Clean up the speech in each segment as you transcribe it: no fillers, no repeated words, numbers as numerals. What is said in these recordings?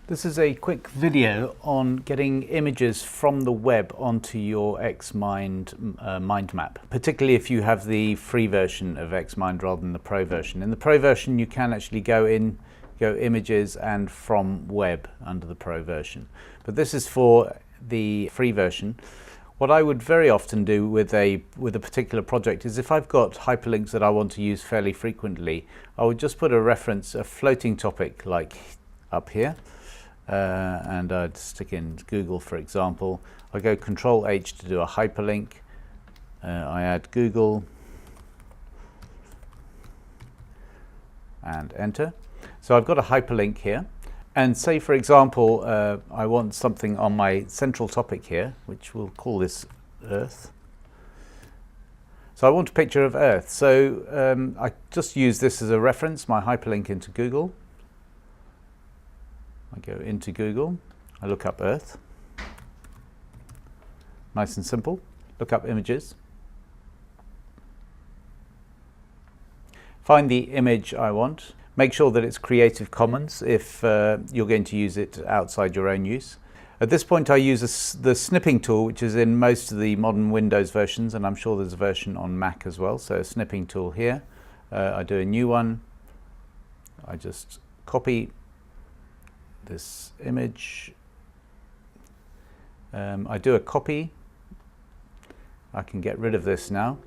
This is a quick video on getting images from the web onto your Xmind mind map, particularly if you have the free version of Xmind rather than the pro version. In the pro version you can actually go images and from web under the pro version. But this is for the free version. What I would very often do with a particular project is if I've got hyperlinks that I want to use fairly frequently, I would just put a reference, a floating topic like up here. And I'd stick in Google, for example. I go Control H to do a hyperlink. I add Google and enter. So I've got a hyperlink here. And say, for example, I want something on my central topic here, which we'll call this Earth. So I want a picture of Earth. So I just use this as a reference, my hyperlink into Google. I go into Google, I look up Earth, nice and simple, look up images, find the image I want, make sure that it's Creative Commons if you're going to use it outside your own use. At this point I use the snipping tool, which is in most of the modern Windows versions, and I'm sure there's a version on Mac as well. So a snipping tool here, I do a new one, I just copy this image, I do a copy, I can get rid of this now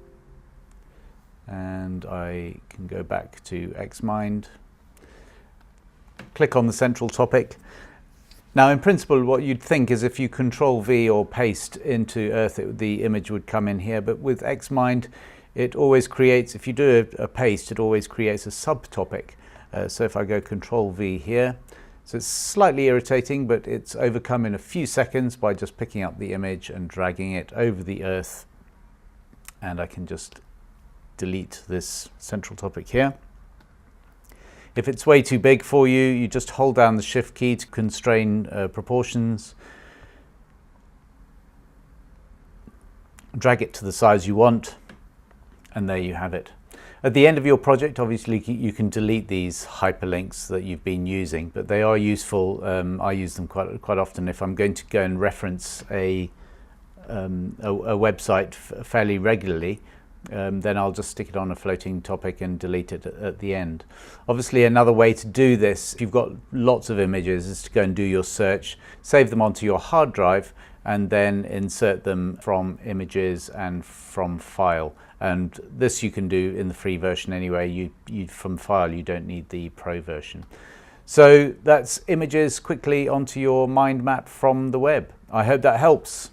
and I can go back to Xmind, click on the central topic. Now in principle what you'd think is if you Control V or paste into Earth the image would come in here, but with Xmind it always creates, if you do a paste, it always creates a subtopic. So if I go Control V here, so it's slightly irritating, but it's overcome in a few seconds by just picking up the image and dragging it over the Earth. And I can just delete this central topic here. If it's way too big for you, you just hold down the Shift key to constrain proportions. Drag it to the size you want, and there you have it. At the end of your project, obviously, you can delete these hyperlinks that you've been using, but they are useful. I use them quite often if I'm going to go and reference a website fairly regularly. Then I'll just stick it on a floating topic and delete it at the end. Obviously, another way to do this, if you've got lots of images, is to go and do your search, save them onto your hard drive, and then insert them from images and from file. And this you can do in the free version anyway. From file you don't need the pro version. So that's images quickly onto your mind map from the web. I hope that helps.